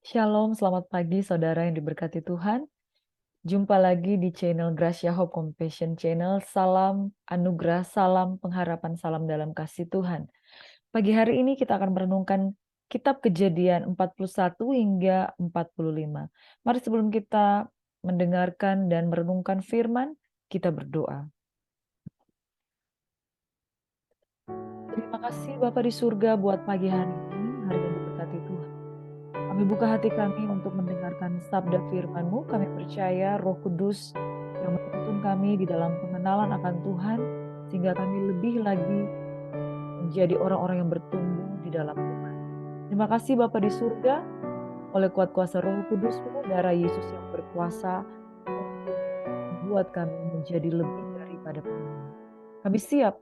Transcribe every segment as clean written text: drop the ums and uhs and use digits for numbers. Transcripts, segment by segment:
Shalom, selamat pagi saudara yang diberkati Tuhan. Jumpa lagi di channel Gracia Hope Compassion Channel. Salam anugerah, salam pengharapan, salam dalam kasih Tuhan. Pagi hari ini kita akan merenungkan kitab Kejadian 41 hingga 45. Mari sebelum kita mendengarkan dan merenungkan firman, kita berdoa. Terima kasih Bapa di surga buat pagi hari ini, hari yang diberkati Tuhan. Kami buka hati kami untuk mendengarkan sabda firman-Mu. Kami percaya Roh Kudus yang menuntun kami di dalam pengenalan akan Tuhan, sehingga kami lebih lagi menjadi orang-orang yang bertumbuh di dalam Tuhan. Terima kasih Bapa di surga, oleh kuat kuasa Roh Kudus-Mu, darah Yesus yang berkuasa untuk membuat kami menjadi lebih daripada pemenang. Kami siap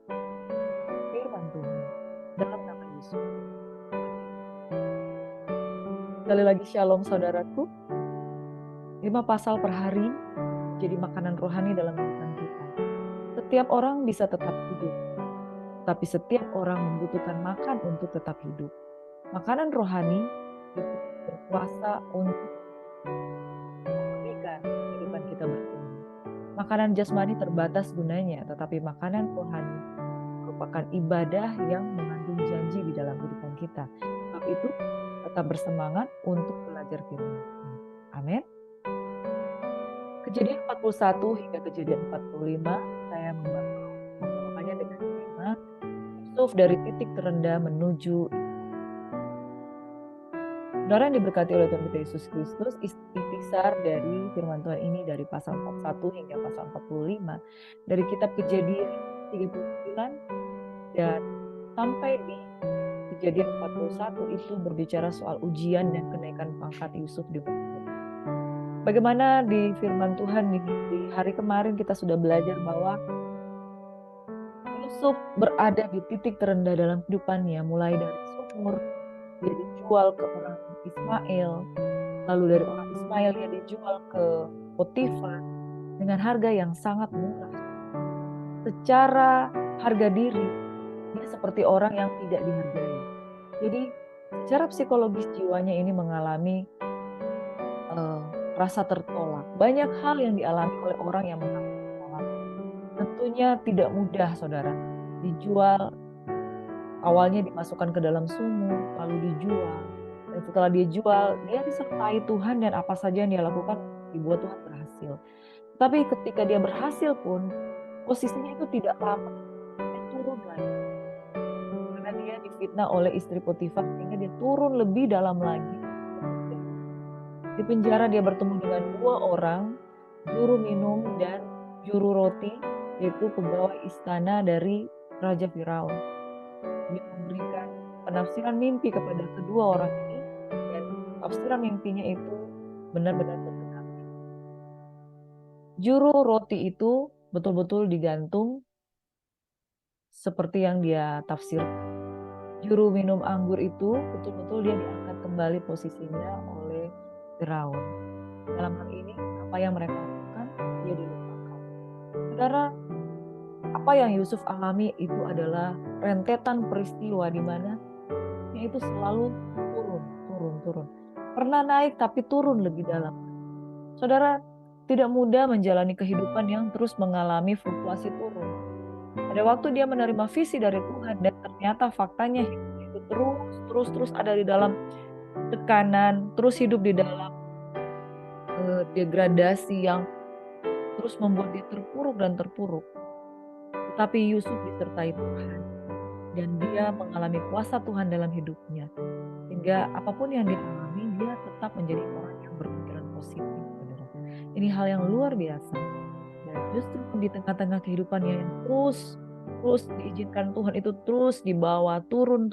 firman Tuhan dalam nama Yesus. Sekali lagi shalom saudaraku. 5 pasal per hari jadi makanan rohani dalam kehidupan kita. Setiap orang bisa tetap hidup, tapi setiap orang membutuhkan makan untuk tetap hidup. Makanan rohani itu berkuasa untuk memberikan kehidupan kita bertumbuh. Makanan jasmani terbatas gunanya, tetapi makanan rohani merupakan ibadah yang mengandung janji di dalam kehidupan kita. Sebab itu, tetap bersemangat untuk belajar firman Tuhan. Amin. Kejadian 41 hingga kejadian 45, saya membawakannya dengan tema Yusuf dari titik terendah menuju. Saudara yang diberkati oleh Tuhan kita Yesus Kristus, intisar dari firman Tuhan ini dari pasal 41 hingga pasal 45, dari kitab Kejadian 39 dan sampai di Kejadian 41 itu berbicara soal ujian dan kenaikan pangkat Yusuf di Mesir. Bagaimana di firman Tuhan di hari kemarin kita sudah belajar bahwa Yusuf berada di titik terendah dalam kehidupannya, mulai dari sumur, dia dijual ke orang Ismail, lalu dari orang Ismail dia dijual ke Potifar dengan harga yang sangat murah. Secara harga diri, dia seperti orang yang tidak dihargai. Jadi secara psikologis jiwanya ini mengalami rasa tertolak. Banyak hal yang dialami oleh orang yang mengalami tertolak. Tentunya tidak mudah, saudara. Dijual, awalnya dimasukkan ke dalam sumur, lalu dijual. Dan setelah dia jual, dia disertai Tuhan dan apa saja yang dia lakukan dibuat Tuhan berhasil. Tapi ketika dia berhasil pun, posisinya itu tidak lama. Dia turun lagi. Karena dia difitnah oleh istri Potifar, sehingga dia turun lebih dalam lagi. Di penjara dia bertemu dengan 2 orang, juru minum dan juru roti, yaitu pegawai istana dari Raja Firaun. Dia memberikan penafsiran mimpi kepada kedua orang ini, dan tafsiran mimpinya itu benar-benar berkenan. Juru roti itu betul-betul digantung seperti yang dia tafsirkan. Juru minum anggur itu betul-betul dia diangkat kembali posisinya oleh Firaun. Dalam hal ini, apa yang mereka lakukan, dia dilupakan. Saudara, apa yang Yusuf alami itu adalah rentetan peristiwa di mana dia itu selalu turun. Pernah naik tapi turun lebih dalam. Saudara, tidak mudah menjalani kehidupan yang terus mengalami fluktuasi turun. Ada waktu dia menerima visi dari Tuhan dan ternyata faktanya hidupnya itu terus ada di dalam tekanan, terus hidup di dalam degradasi yang terus membuat dia terpuruk. Tetapi Yusuf disertai Tuhan dan dia mengalami kuasa Tuhan dalam hidupnya. Sehingga apapun yang dia alami, dia tetap menjadi orang yang berpikiran positif, saudara. Ini hal yang luar biasa. Dan justru di tengah-tengah kehidupannya yang terus diizinkan Tuhan itu terus dibawa turun.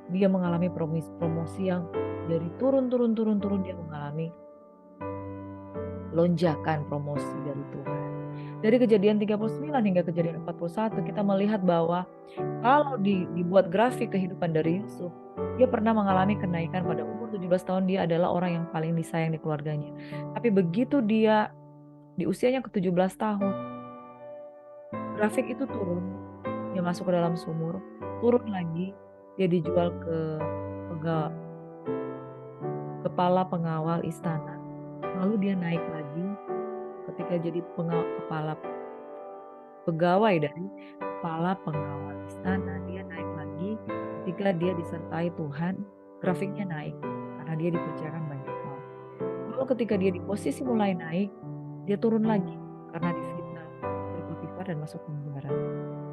Dia mengalami promosi yang dari turun dia mengalami lonjakan promosi dari Tuhan. Dari kejadian 39 hingga kejadian 41 kita melihat bahwa kalau dibuat grafik kehidupan dari Yusuf, dia pernah mengalami kenaikan pada umur 17 tahun, dia adalah orang yang paling disayang di keluarganya. Tapi begitu dia di usianya ke-17 tahun, grafik itu turun, dia masuk ke dalam sumur, turun lagi, dia dijual ke kepala pengawal istana. Lalu dia naik lagi ketika jadi kepala pegawai dari kepala pengawal istana. Dia naik lagi ketika dia disertai Tuhan, grafiknya naik karena dia dipercayakan banyak hal. Lalu ketika dia di posisi mulai naik, dia turun lagi karena difitnah oleh Potifar dan masuk penjara.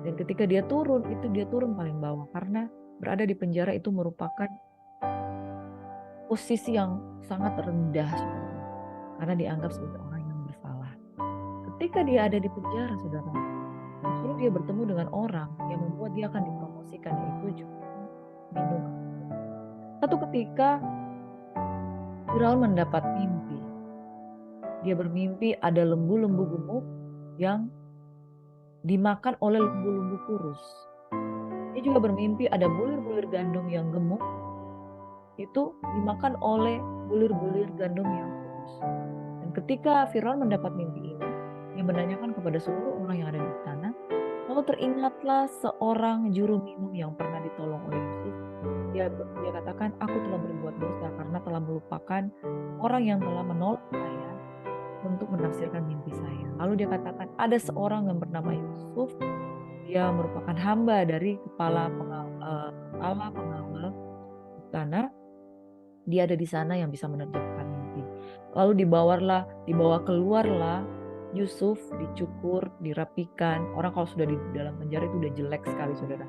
Dan ketika dia turun, itu dia turun paling bawah karena berada di penjara itu merupakan posisi yang sangat rendah, saudara, karena dianggap sebagai orang yang bersalah. Ketika dia ada di penjara, saudara, justru dia bertemu dengan orang yang membuat dia akan dipromosikan, yaitu juru minum. Satu ketika Firaun mendapat mimpi. Dia bermimpi ada lembu-lembu gemuk yang dimakan oleh lembu-lembu kurus. Dia juga bermimpi ada bulir-bulir gandum yang gemuk itu dimakan oleh bulir-bulir gandum yang kurus. Dan ketika Firaun mendapat mimpi ini, dia menanyakan kepada seluruh orang yang ada di istana. Lalu teringatlah seorang juru minum yang pernah ditolong oleh Yusuf. Dia katakan, aku telah berbuat dosa karena telah melupakan orang yang telah menolong saya untuk menafsirkan mimpi saya. Lalu dia katakan, ada seorang yang bernama Yusuf. Dia merupakan hamba dari kepala pengawal istana. Dia ada di sana yang bisa menerjemahkan mimpi. Lalu dibawa keluarlah Yusuf, dicukur, dirapikan. Orang kalau sudah di dalam penjara itu udah jelek sekali, saudara.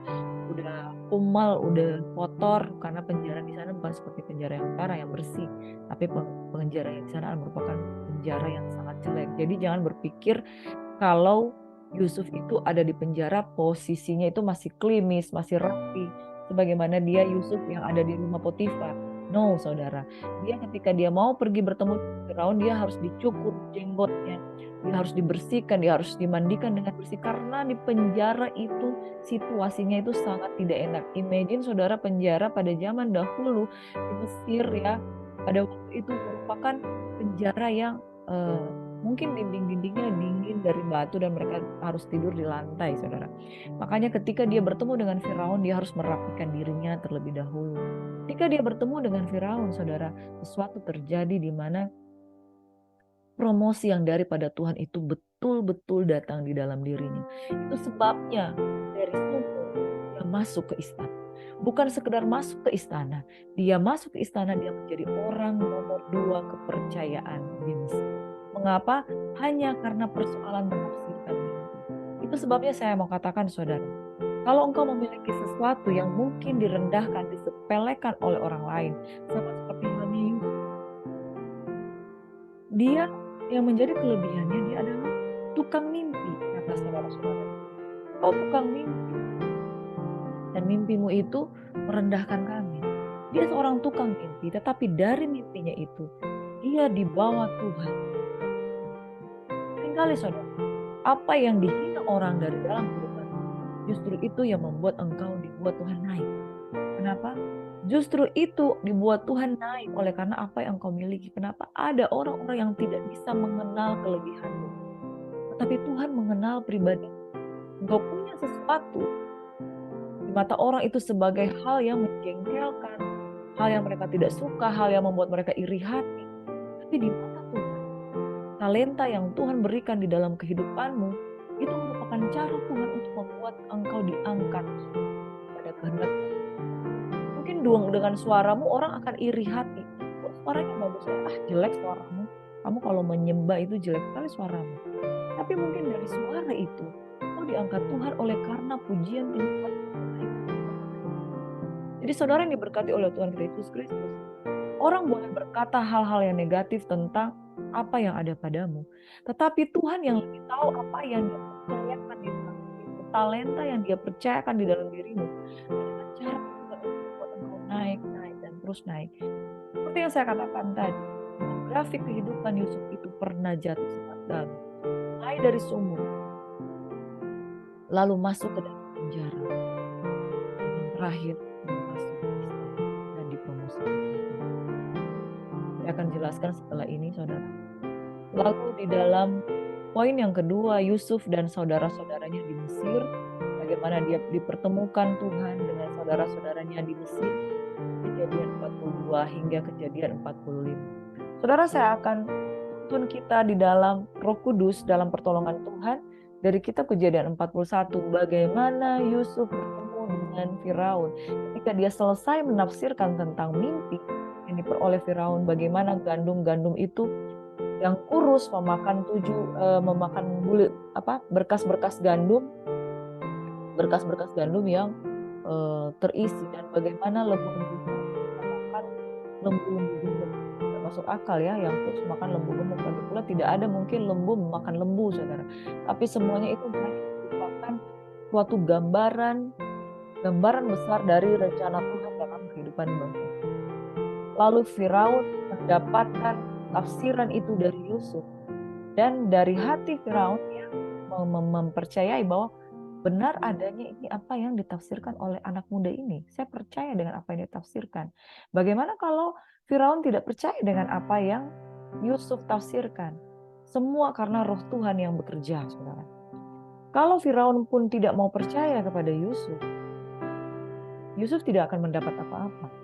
Udah kumal, udah kotor, karena penjara di sana bukan seperti penjara yang sekarang yang bersih, tapi penjara yang di sana merupakan penjara yang sangat jelek. Jadi jangan berpikir kalau Yusuf itu ada di penjara posisinya itu masih klimis, masih rapi, sebagaimana dia Yusuf yang ada di rumah Potifar. No, saudara. Dia ketika dia mau pergi bertemu Firaun, dia harus dicukur jenggotnya. Dia harus dibersihkan, dia harus dimandikan dengan bersih. Karena di penjara itu situasinya itu sangat tidak enak. Imagine saudara, penjara pada zaman dahulu di Mesir ya, pada waktu itu merupakan penjara yang mungkin dinding-dindingnya dingin dari batu dan mereka harus tidur di lantai, saudara. Makanya ketika dia bertemu dengan Firaun, dia harus merapikan dirinya terlebih dahulu. Ketika dia bertemu dengan Firaun, saudara, sesuatu terjadi di mana promosi yang daripada Tuhan itu betul-betul datang di dalam dirinya. Itu sebabnya dari sumur dia masuk ke istana. Bukan sekedar masuk ke istana, dia masuk ke istana, dia menjadi orang nomor 2 kepercayaan di Mesir. Mengapa? Hanya karena persoalan menafsirkan mimpi. Itu sebabnya saya mau katakan, saudara, kalau engkau memiliki sesuatu yang mungkin direndahkan, disepelekan oleh orang lain, sama seperti halnya Yusuf, dia yang menjadi kelebihannya, dia adalah tukang mimpi, kata saudara-saudara. Kau tukang mimpi, dan mimpimu itu merendahkan kami. Dia seorang tukang mimpi, tetapi dari mimpinya itu, dia dibawa Tuhan. Seringkali saudara, apa yang dihina orang dari dalam kehidupan, justru itu yang membuat engkau dibuat Tuhan naik. Kenapa? Justru itu dibuat Tuhan naik oleh karena apa yang engkau miliki. Kenapa? Ada orang-orang yang tidak bisa mengenal kelebihanmu, tetapi Tuhan mengenal pribadi. Engkau punya sesuatu di mata orang itu sebagai hal yang menjengkelkan, hal yang mereka tidak suka, hal yang membuat mereka iri hati. Tapi di mata Tuhan, talenta yang Tuhan berikan di dalam kehidupanmu itu merupakan cara Tuhan untuk membuat engkau diangkat pada kehendak. Mungkin dengan suaramu orang akan iri hati. Kok suaranya bagus ya? Jelek suaramu. Kamu kalau menyembah itu jelek sekali suaramu. Tapi mungkin dari suara itu kau diangkat Tuhan oleh karena pujian penyembahan. Jadi saudara yang diberkati oleh Tuhan Yesus Kristus, orang boleh berkata hal-hal yang negatif tentang apa yang ada padamu, tetapi Tuhan yang lebih tahu apa yang dia percayakan di dalam dirimu, talenta yang dia percayakan di dalam dirimu, adalah cara Tuhan untuk membuat engkau naik dan terus naik. Seperti yang saya katakan tadi, grafik kehidupan Yusuf itu pernah jatuh sangat dalam, mulai dari sumur, lalu masuk ke dalam penjara, dan terakhir masuk ke istana dan dipromosikan. Saya akan jelaskan setelah ini, saudara. Lalu di dalam poin yang kedua, Yusuf dan saudara-saudaranya di Mesir, bagaimana dia dipertemukan Tuhan dengan saudara-saudaranya di Mesir. Kejadian 42 hingga Kejadian 45. Saudara, saya akan tuntun kita di dalam Roh Kudus, dalam pertolongan Tuhan, dari kitab Kejadian 41, bagaimana Yusuf bertemu dengan Firaun. Ketika dia selesai menafsirkan tentang mimpi yang diperoleh Firaun, bagaimana gandum-gandum itu yang kurus memakan berkas-berkas gandum, yang terisi, dan bagaimana lembu-lembu makan lembu-lembu gemuk. Tidak masuk akal ya, yang terus makan lembu gemuk. Lagi pula tidak ada mungkin lembu memakan lembu, saudara. Tapi semuanya itu merupakan suatu gambaran besar dari rencana Tuhan dalam kehidupan bangsa. Lalu Firaun mendapatkan tafsiran itu dari Yusuf, dan dari hati Firaun yang mempercayai bahwa benar adanya ini apa yang ditafsirkan oleh anak muda ini. Saya percaya dengan apa yang ditafsirkan. Bagaimana kalau Firaun tidak percaya dengan apa yang Yusuf tafsirkan? Semua karena roh Tuhan yang bekerja, saudara. Kalau Firaun pun tidak mau percaya kepada Yusuf, Yusuf tidak akan mendapat apa-apa.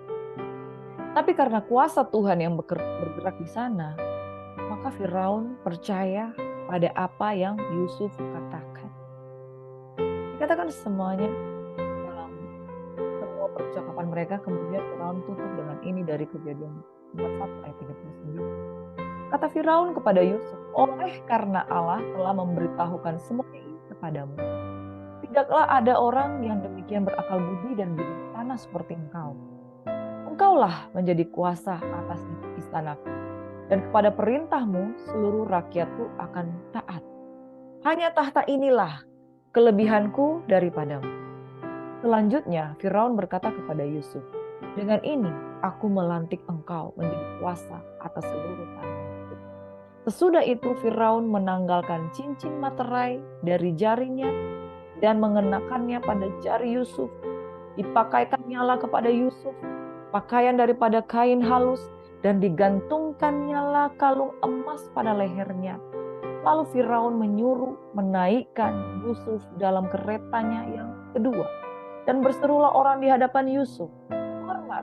Tapi karena kuasa Tuhan yang bergerak di sana, maka Firaun percaya pada apa yang Yusuf katakan. Dikatakan semuanya dalam semua percakapan mereka, kemudian Firaun tutup dengan ini dari Kejadian 41 ayat 39. Kata Firaun kepada Yusuf, oleh karena Allah telah memberitahukan semuanya ini kepadamu, tidaklah ada orang yang demikian berakal budi dan bijaksana seperti engkau. Engkaulah menjadi kuasa atas istanaku, dan kepada perintahmu seluruh rakyatku akan taat. Hanya tahta inilah kelebihanku daripadamu. Selanjutnya Firaun berkata kepada Yusuf, dengan ini aku melantik engkau menjadi kuasa atas seluruh tanah Mesir. Sesudah itu Firaun menanggalkan cincin materai dari jarinya dan mengenakannya pada jari Yusuf. Dipakaikannyalah kepada Yusuf pakaian daripada kain halus, dan digantungkannyalah kalung emas pada lehernya. Lalu Firaun menyuruh menaikkan Yusuf dalam keretanya yang kedua, dan berserulah orang di hadapan Yusuf, hormat.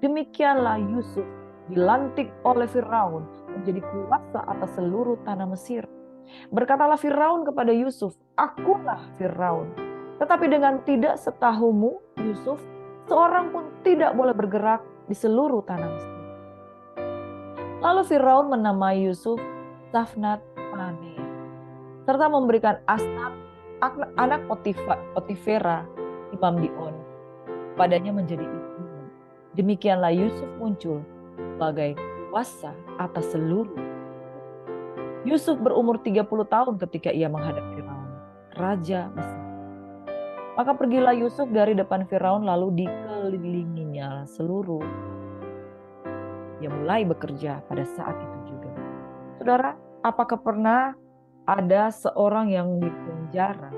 Demikianlah Yusuf dilantik oleh Firaun menjadi kuasa atas seluruh tanah Mesir. Berkatalah Firaun kepada Yusuf, akulah Firaun. Tetapi dengan tidak setahumu, Yusuf, seorang pun tidak boleh bergerak di seluruh tanah Mesir. Lalu Firaun menamai Yusuf Safnat Panea, serta memberikan Asnat, anak Potifera, imam di On, padanya menjadi ibunya. Demikianlah Yusuf muncul sebagai kuasa atas seluruh. Yusuf berumur 30 tahun ketika ia menghadap Firaun, raja Mesir. Maka pergilah Yusuf dari depan Firaun, lalu dikelilinginya seluruh. Ia mulai bekerja pada saat itu juga. Saudara, apakah pernah ada seorang yang dipenjara,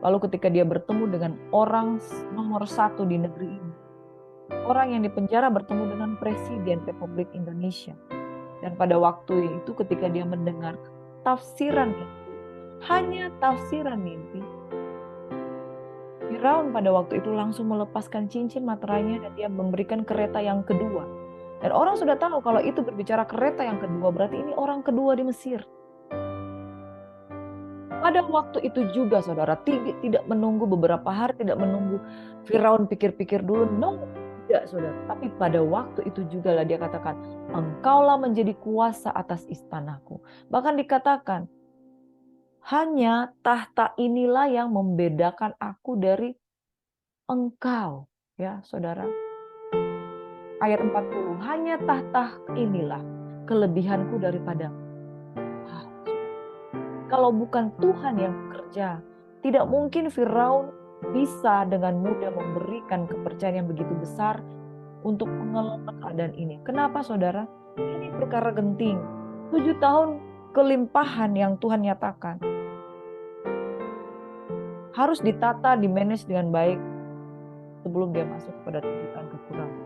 lalu ketika dia bertemu dengan orang nomor satu di negeri ini, orang yang dipenjara bertemu dengan Presiden Republik Indonesia, dan pada waktu itu ketika dia mendengar tafsiran mimpi, hanya tafsiran mimpi, Firaun pada waktu itu langsung melepaskan cincin materainya dan dia memberikan kereta yang kedua. Dan orang sudah tahu kalau itu berbicara kereta yang kedua, berarti ini orang kedua di Mesir. Pada waktu itu juga saudara, tidak menunggu beberapa hari, tidak menunggu Firaun pikir-pikir dulu, no, tidak saudara. Tapi pada waktu itu juga lah dia katakan, engkaulah menjadi kuasa atas istanaku. Bahkan dikatakan, hanya tahta inilah yang membedakan aku dari engkau. Ya saudara. Ayat 40, hanya tahta inilah kelebihanku daripada. Kalau bukan Tuhan yang bekerja, tidak mungkin Firaun bisa dengan mudah memberikan kepercayaan yang begitu besar untuk mengelola keadaan ini. Kenapa saudara? Ini perkara genting. 7 tahun kelimpahan yang Tuhan nyatakan harus ditata, dimanage dengan baik sebelum dia masuk kepada 7 tahun kekurangan.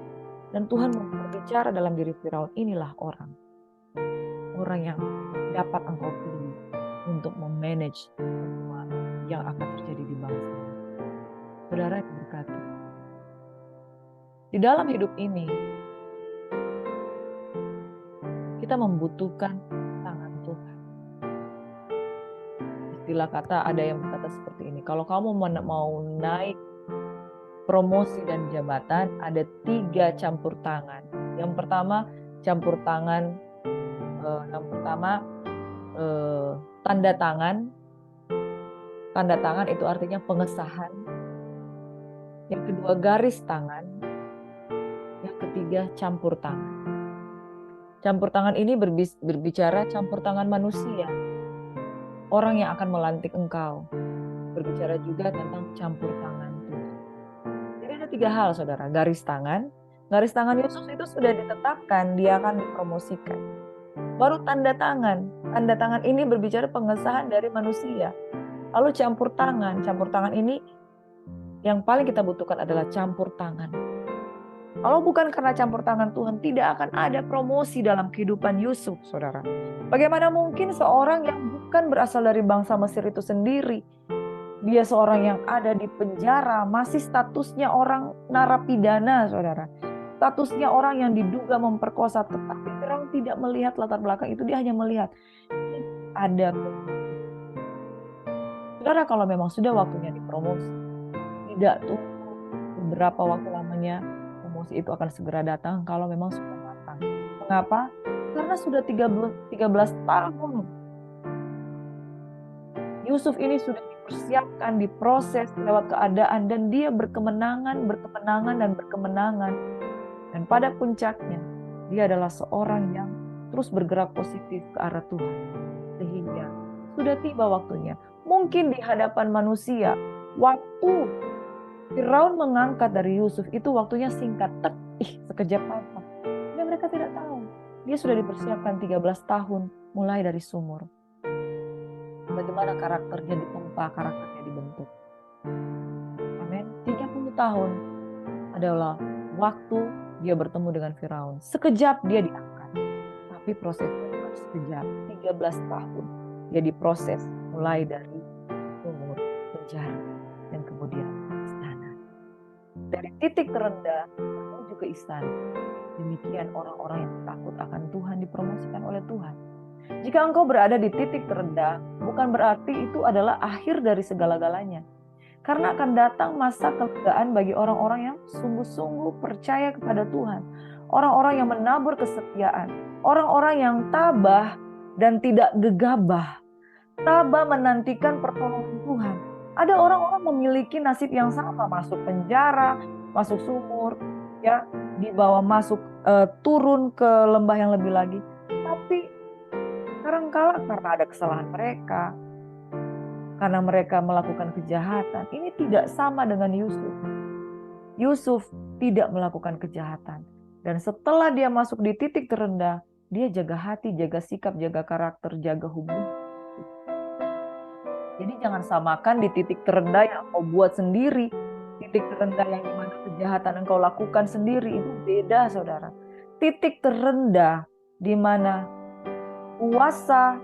Dan Tuhan berbicara dalam diri Firaun, inilah orang yang dapat engkau pilih untuk memanage semua yang akan terjadi di bangsa. Saudara yang berkati, Di dalam hidup ini, kita membutuhkan tangan Tuhan. Istilah kata ada yang berkata seperti ini, kalau kamu mau naik promosi dan jabatan, ada 3 campur tangan. Yang pertama, campur tangan, tanda tangan. Tanda tangan itu artinya pengesahan. Yang kedua, garis tangan. Yang ketiga, campur tangan. Campur tangan ini berbicara campur tangan manusia. Orang yang akan melantik engkau. Berbicara juga tentang campur tangan Tuhan. Jadi ada 3 hal, saudara. Garis tangan. Garis tangan Yusuf itu sudah ditetapkan, dia akan dipromosikan. Baru tanda tangan. Tanda tangan ini berbicara pengesahan dari manusia. Lalu campur tangan. Campur tangan ini yang paling kita butuhkan adalah campur tangan. Kalau bukan karena campur tangan Tuhan, tidak akan ada promosi dalam kehidupan Yusuf, saudara. Bagaimana mungkin seorang yang bukan berasal dari bangsa Mesir itu sendiri, dia seorang yang ada di penjara, masih statusnya orang narapidana, saudara. Statusnya orang yang diduga memperkosa, tetapi Firaun tidak melihat latar belakang itu, dia hanya melihat ada. Saudara, kalau memang sudah waktunya dipromosi, tidak tunggu beberapa waktu lamanya, promosi itu akan segera datang kalau memang sudah matang. Mengapa? Karena sudah 13 tahun. Yusuf ini sudah dipersiapkan, diproses lewat keadaan, dan dia berkemenangan. Dan pada puncaknya, dia adalah seorang yang terus bergerak positif ke arah Tuhan. Sehingga sudah tiba waktunya. Mungkin di hadapan manusia, waktu Firaun mengangkat dari Yusuf itu waktunya singkat, sekejap mata. Dan mereka tidak tahu. Dia sudah dipersiapkan 13 tahun mulai dari sumur. Bagaimana karakternya ditempa, karakternya dibentuk. Amin. 30 tahun adalah waktu dia bertemu dengan Firaun. Sekejap dia diangkat. Tapi prosesnya bukan sekejap. 13 tahun dia diproses mulai dari sumur, penjara, dan kemudian istana. Dari titik terendah menuju ke istana. Demikian orang-orang yang takut akan Tuhan dipromosikan oleh Tuhan. Jika engkau berada di titik terendah, bukan berarti itu adalah akhir dari segala-galanya. Karena akan datang masa kelegaan bagi orang-orang yang sungguh-sungguh percaya kepada Tuhan. Orang-orang yang menabur kesetiaan. Orang-orang yang tabah dan tidak gegabah. Tabah menantikan pertolongan Tuhan. Ada orang-orang memiliki nasib yang sama, masuk penjara, masuk sumur, ya, dibawa masuk, turun ke lembah yang lebih lagi. Tapi kadangkala karena ada kesalahan mereka, karena mereka melakukan kejahatan, ini tidak sama dengan Yusuf. Yusuf tidak melakukan kejahatan. Dan setelah dia masuk di titik terendah, dia jaga hati, jaga sikap, jaga karakter, jaga hubungan. Jadi jangan samakan di titik terendah yang engkau buat sendiri, titik terendah yang dimana kejahatan engkau lakukan sendiri, itu beda, saudara. Titik terendah di mana kuasa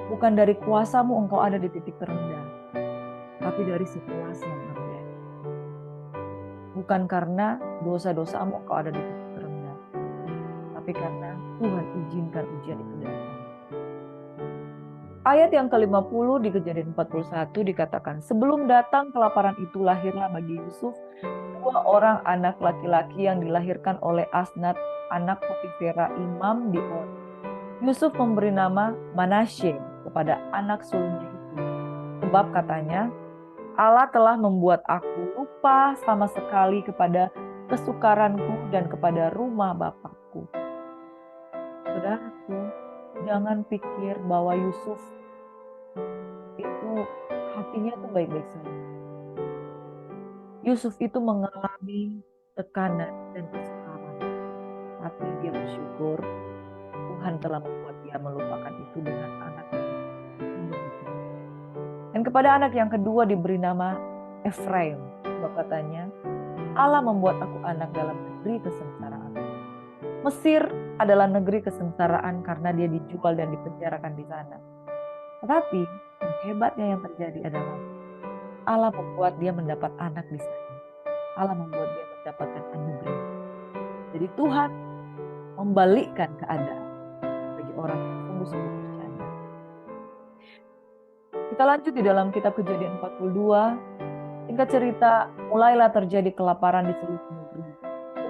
bukan dari kuasamu engkau ada di titik terendah, tapi dari situasi yang berbeda. Bukan karena dosa-dosamu engkau ada di titik terendah, tapi karena Tuhan izinkan ujian itu datang. Ayat yang ke-50 di Kejadian 41 dikatakan, sebelum datang kelaparan itu lahirlah bagi Yusuf 2 orang anak laki-laki yang dilahirkan oleh Asnat, anak Potifera, imam di On. Yusuf memberi nama Manasye kepada anak sulungnya itu. Sebab katanya, Allah telah membuat aku lupa sama sekali kepada kesukaranku dan kepada rumah bapakku. Saudaraku, jangan pikir bahwa Yusuf itu hatinya tuh baik-baik saja. Yusuf itu mengalami tekanan dan kesukaran, tapi dia bersyukur Tuhan telah membuat dia melupakan itu dengan anak yang kedua. Dan kepada anak yang kedua diberi nama Efraim. Sebab katanya, Allah membuat aku anak dalam negeri kesengsaraan. Mesir adalah negeri kesengsaraan karena dia dijual dan dipenjarakan di sana. Tetapi yang hebatnya yang terjadi adalah Allah membuat dia mendapat anak di sana. Allah membuat dia mendapat mendapatkan anugerah. Jadi Tuhan membalikkan keadaan bagi orang yang sungguh-sungguh percaya. Kita lanjut di dalam kitab Kejadian 42. Singkat cerita, mulailah terjadi kelaparan di seluruh negeri.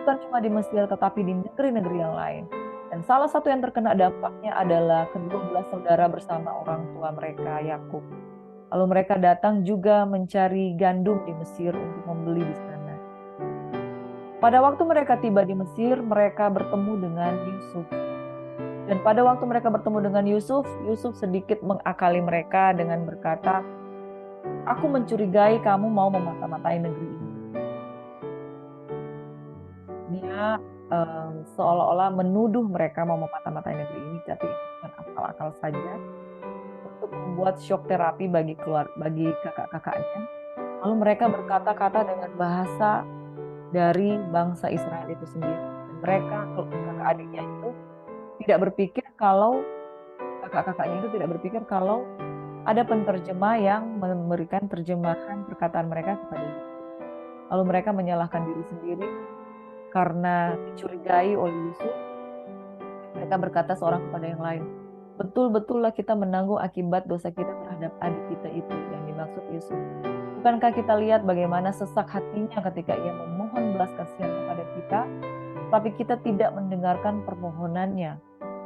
Bukan cuma di Mesir, tetapi di negeri-negeri yang lain. Dan salah satu yang terkena dampaknya adalah kedua belah saudara bersama orang tua mereka, Yakub. Lalu mereka datang juga mencari gandum di Mesir untuk membeli di sana. Pada waktu mereka tiba di Mesir, mereka bertemu dengan Yusuf. Dan pada waktu mereka bertemu dengan Yusuf, Yusuf sedikit mengakali mereka dengan berkata, "Aku mencurigai kamu mau memata-matai negeri ini." Dia seolah-olah menuduh mereka mau memata-matai negeri ini, tapi itu bukan akal-akal saja untuk membuat shock terapi bagi kakak-kakaknya. Lalu mereka berkata-kata dengan bahasa dari bangsa Israel itu sendiri. Dan mereka, kakak adiknya itu, tidak berpikir kalau kakak-kakaknya itu tidak berpikir kalau ada penterjemah yang memberikan terjemahan perkataan mereka kepada Yusuf. Lalu mereka menyalahkan diri sendiri karena dicurigai oleh Yusuf. Mereka berkata seorang kepada yang lain, "Betul-betullah kita menanggung akibat dosa kita terhadap adik kita itu," yang dimaksud Yusuf. "Bukankah kita lihat bagaimana sesak hatinya ketika ia memohon belas kasihan kepada kita, tapi kita tidak mendengarkan permohonannya.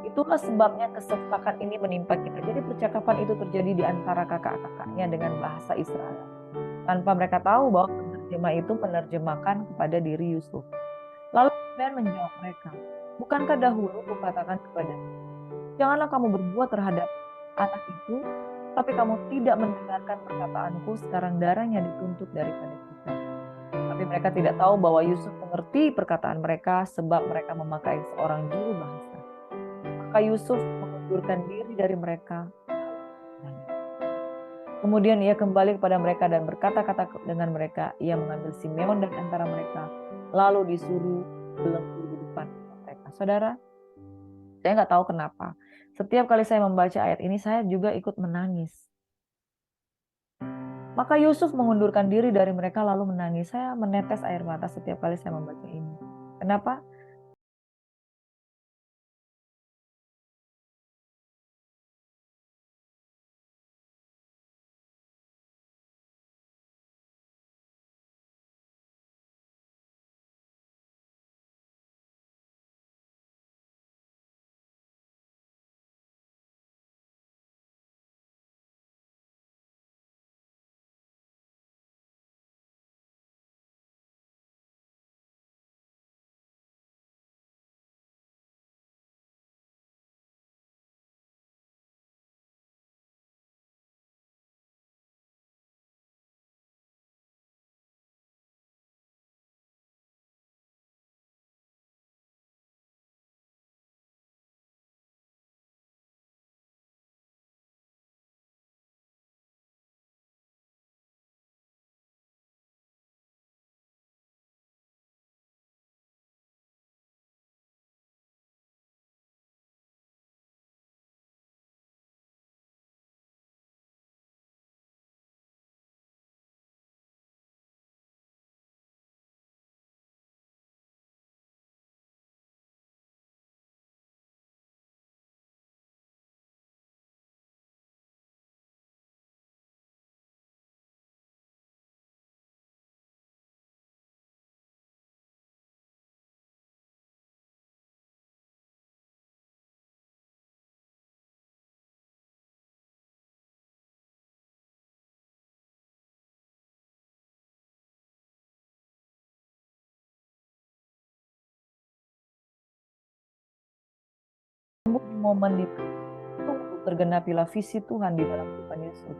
Itulah sebabnya kesesakan ini menimpa kita." Jadi percakapan itu terjadi di antara kakak-kakaknya dengan bahasa Israel, tanpa mereka tahu bahwa penerjemah itu menerjemahkan kepada diri Yusuf. Lalu Ben menjawab mereka, "Bukankah dahulu kukatakan kepadamu, janganlah kamu berbuat terhadap anak itu, tapi kamu tidak mendengarkan perkataanku, sekarang darahnya dituntut daripada kita." Tapi mereka tidak tahu bahwa Yusuf mengerti perkataan mereka sebab mereka memakai seorang juru bahasa. Maka Yusuf mengundurkan diri dari mereka. Kemudian ia kembali kepada mereka dan berkata-kata dengan mereka. Ia mengambil Simeon dari antara mereka, lalu disuruh belenggu di depan mereka. Saudara, saya nggak tahu kenapa. Setiap kali saya membaca ayat ini, saya juga ikut menangis. Maka Yusuf mengundurkan diri dari mereka lalu menangis. Saya menetes air mata setiap kali saya membaca ini. Kenapa? Di momen itu untuk tergenapilah visi Tuhan di dalam kehidupan Yusuf,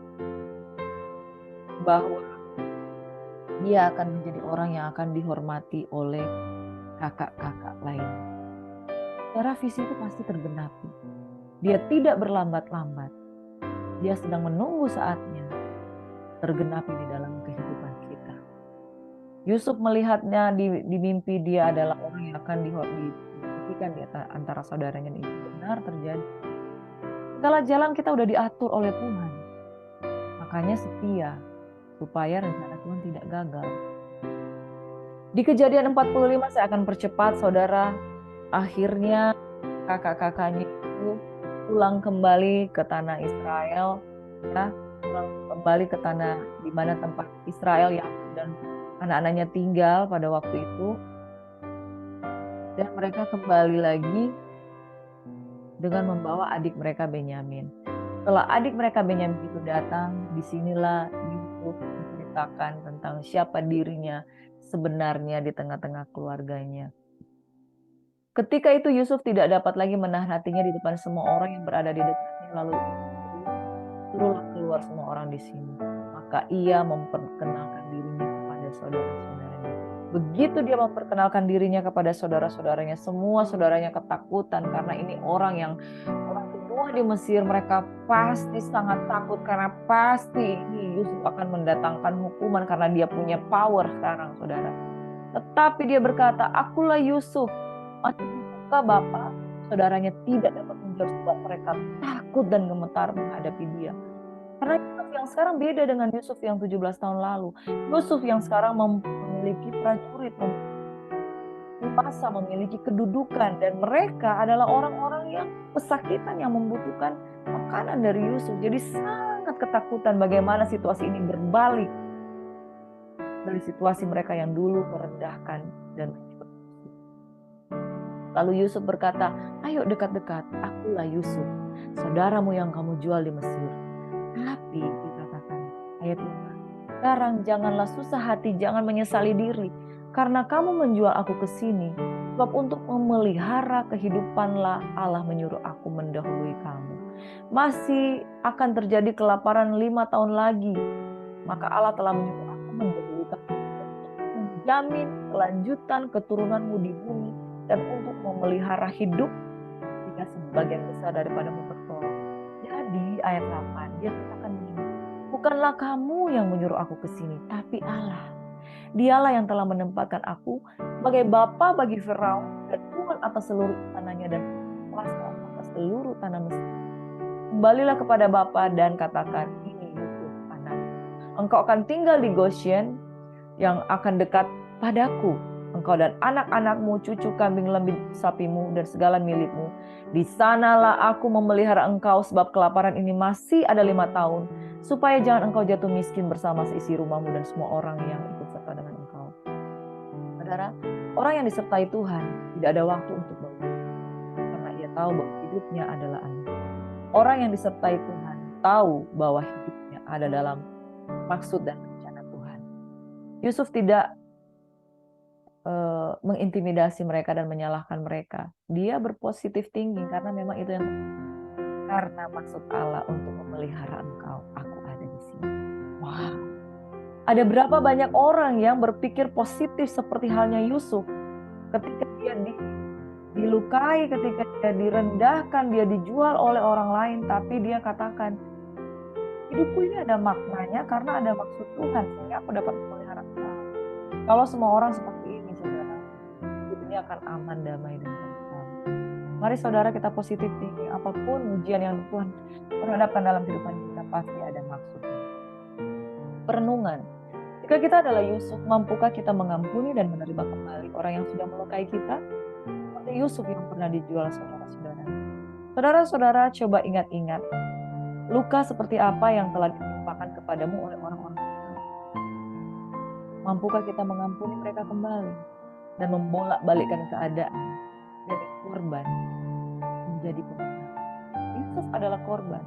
bahwa dia akan menjadi orang yang akan dihormati oleh kakak-kakak lain. Cara visi itu pasti tergenapi. Dia tidak berlambat-lambat. Dia sedang menunggu saatnya tergenapi di dalam kehidupan kita. Yusuf melihatnya di mimpi, dia adalah orang yang akan dihormati di antara saudaranya. Itu benar terjadi. Segala jalan kita udah diatur oleh Tuhan. Makanya setia supaya rencana Tuhan tidak gagal. Di Kejadian 45 saya akan percepat, saudara. Akhirnya kakak-kakaknya itu pulang kembali ke tanah Israel, ya, pulang kembali ke tanah di mana tempat Israel Yakub dan anak-anaknya tinggal pada waktu itu. Dan mereka kembali lagi dengan membawa adik mereka Benyamin. Setelah adik mereka Benyamin itu datang, disinilah Yusuf menceritakan tentang siapa dirinya sebenarnya di tengah-tengah keluarganya. Ketika itu Yusuf tidak dapat lagi menahan hatinya di depan semua orang yang berada di dekatnya, lalu suruhlah keluar semua orang di sini. Maka ia memperkenalkan dirinya kepada saudara-saudaranya. Begitu dia memperkenalkan dirinya kepada saudara-saudaranya, semua saudaranya ketakutan karena ini orang kedua di Mesir. Mereka pasti sangat takut karena pasti ini Yusuf akan mendatangkan hukuman karena dia punya power sekarang, saudara. Tetapi dia berkata, akulah Yusuf. Masih suka Bapak. Saudaranya tidak dapat menjawab sebab mereka takut dan gemetar menghadapi dia. Karena Yusuf yang sekarang beda dengan Yusuf yang 17 tahun lalu. Yusuf yang sekarang memiliki prajurit, memiliki kedudukan, dan mereka adalah orang-orang yang pesakitan yang membutuhkan makanan dari Yusuf. Jadi sangat ketakutan bagaimana situasi ini berbalik dari situasi mereka yang dulu merendahkan dan menyebut. Lalu Yusuf berkata, ayo dekat-dekat, akulah Yusuf, saudaramu yang kamu jual di Mesir. Tapi dikatakan ayat 5, sekarang janganlah susah hati, jangan menyesali diri, karena kamu menjual aku ke sini. Sebab untuk memelihara kehidupanlah Allah menyuruh aku mendahului kamu. Masih akan terjadi kelaparan 5 tahun lagi. Maka Allah telah menyuruh aku mendahului kamu untuk menjamin kelanjutan keturunanmu di bumi dan untuk memelihara hidup jika sebagian besar daripada bertolak. Jadi ayat 8 dia katakan begini, bukanlah kamu yang menyuruh aku ke sini, tapi Allah. Dialah yang telah menempatkan aku sebagai bapa bagi Firaun dan Tuhan atas seluruh istananya dan kuasa atas seluruh tanah Mesir. Kembalilah kepada bapa dan katakan, ini Yusuf anakku. Engkau akan tinggal di Goshen yang akan dekat padaku. Engkau dan anak-anakmu, cucu kambing lembing sapimu dan segala milikmu. Di sanalah aku memelihara engkau sebab kelaparan ini masih ada 5 tahun. Supaya jangan engkau jatuh miskin bersama seisi rumahmu dan semua orang yang ikut serta dengan engkau. Saudara, orang yang disertai Tuhan tidak ada waktu untuk bekerja. Karena ia tahu bahwa hidupnya adalah anugerah. Orang yang disertai Tuhan tahu bahwa hidupnya ada dalam maksud dan rencana Tuhan. Yusuf tidak mengintimidasi mereka dan menyalahkan mereka. Dia berpositif thinking karena memang itu yang karena maksud Allah untuk memelihara engkau, aku ada di sini. Wow. Ada berapa banyak orang yang berpikir positif seperti halnya Yusuf ketika dia dilukai, ketika dia direndahkan, dia dijual oleh orang lain, tapi dia katakan, hidupku ini ada maknanya karena ada maksud Tuhan sehingga aku dapat memelihara engkau. Kalau semua orang seperti ini, saudara, hidupnya akan aman, damai, dan tentram. Mari saudara kita positif tinggi, apapun ujian yang Tuhan perhadapkan dalam kehidupan kita pasti ada maksudnya. Perenungan. Jika kita adalah Yusuf, mampukah kita mengampuni dan menerima kembali orang yang sudah melukai kita? Seperti Yusuf yang pernah dijual saudara-saudara. Saudara-saudara, coba ingat-ingat luka seperti apa yang telah ditimpakan kepadamu oleh orang-orang. Mampukah kita mengampuni mereka kembali dan membolak-balikkan keadaan dari korban menjadi pemenang? Yusuf adalah korban,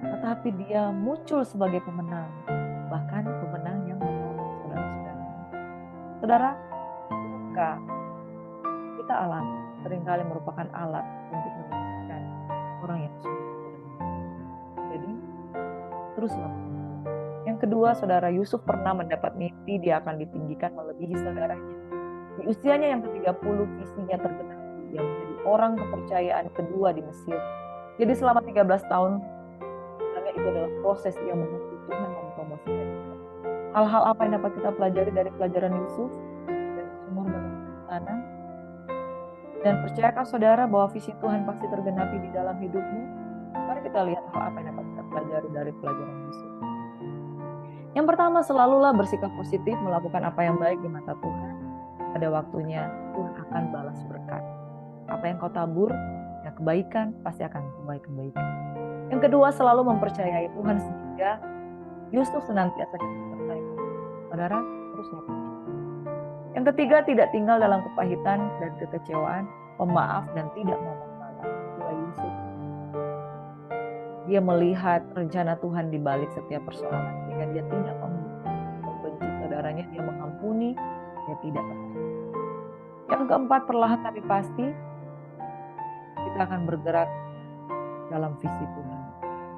tetapi dia muncul sebagai pemenang, bahkan pemenang yang menolong saudara-saudara. Saudara, luka kita alami seringkali merupakan alat untuk menyembuhkan orang yang sulit. Jadi, teruslah. Yang kedua, saudara, Yusuf pernah mendapat mimpi dia akan ditinggikan melebihi saudaranya. Di usianya yang ke-30, visinya tergenapi. Dia menjadi orang kepercayaan kedua di Mesir. Jadi selama 13 tahun, itu adalah proses yang menunggu Tuhan mempromosikan. Hal-hal apa yang dapat kita pelajari dari pelajaran Yusuf dan sumur dalam tanah? Dan percayakah saudara bahwa visi Tuhan pasti tergenapi di dalam hidupmu? Mari kita lihat hal apa yang dapat kita pelajari dari pelajaran Yusuf. Yang pertama, selalulah bersikap positif, melakukan apa yang baik di mata Tuhan. Pada waktunya Tuhan akan balas berkat. Apa yang kau tabur, ya kebaikan pasti akan tuai kebaikan. Yang kedua, selalu mempercayai Tuhan sehingga Yusuf senantiasa kita percaya. Saudara, terus lakukan. Yang ketiga, tidak tinggal dalam kepahitan dan kekecewaan, pemaaf dan tidak mau membalas. Itulah Yusuf. Dia melihat rencana Tuhan di balik setiap persoalan, sehingga dia tidak membenci saudaranya, dia mengampuni, dia tidak berhenti. Yang keempat, perlahan tapi pasti kita akan bergerak dalam visi Tuhan.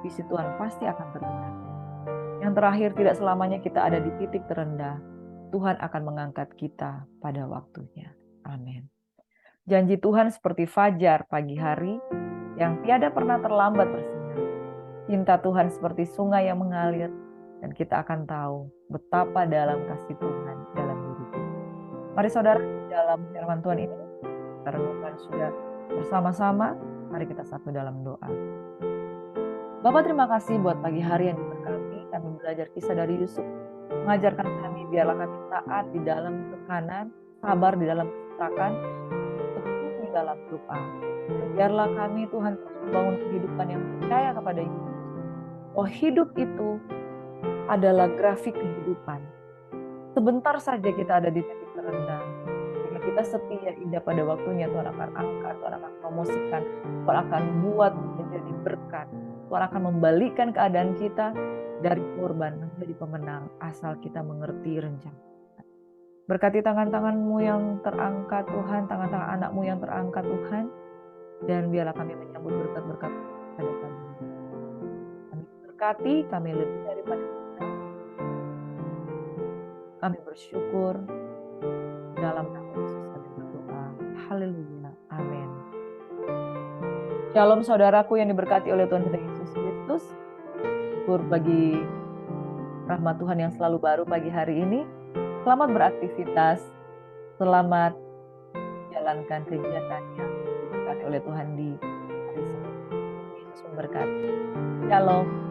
Visi Tuhan pasti akan tergerak. Yang terakhir, tidak selamanya kita ada di titik terendah. Tuhan akan mengangkat kita pada waktunya. Amin. Janji Tuhan seperti fajar pagi hari yang tiada pernah terlambat bersinar. Cinta Tuhan seperti sungai yang mengalir, dan kita akan tahu betapa dalam kasih Tuhan dalam diri kita. Mari saudara, dalam firman Tuhan ini kita renungkan sudah bersama-sama. Mari kita satu dalam doa. Bapak, terima kasih buat pagi hari yang diberkati. Kami belajar kisah dari Yusuf, mengajarkan kami biarlah kami taat di dalam tekanan, sabar di dalam kesesakan, tekun di dalam doa. Dan biarlah kami, Tuhan, terus membangun kehidupan yang percaya kepada Yesus. Oh, hidup itu adalah grafik kehidupan. Sebentar saja kita ada di titik terendah. Jika kita setia, indah pada waktunya, Tuhan akan angkat, Tuhan akan promosikan, Tuhan akan buat menjadi berkat. Tuhan akan membalikkan keadaan kita dari korban menjadi pemenang, asal kita mengerti rencana. Berkati tangan-tangan-Mu yang terangkat, Tuhan, tangan-tangan anak-Mu yang terangkat, Tuhan, dan biarlah kami menyambut berkat-berkat pada kami. Berkati kami lebih daripada kita. Kami bersyukur dalam nama Yesus kami berdoa. Haleluya. Amin. Shalom saudaraku yang diberkati oleh Tuhan kita Yesus Kristus. Syukur bagi rahmat Tuhan yang selalu baru pagi hari ini. Selamat beraktivitas. Selamat menjalankan kegiatannya diberkati oleh Tuhan di hari Senin. Yesus memberkati. Shalom.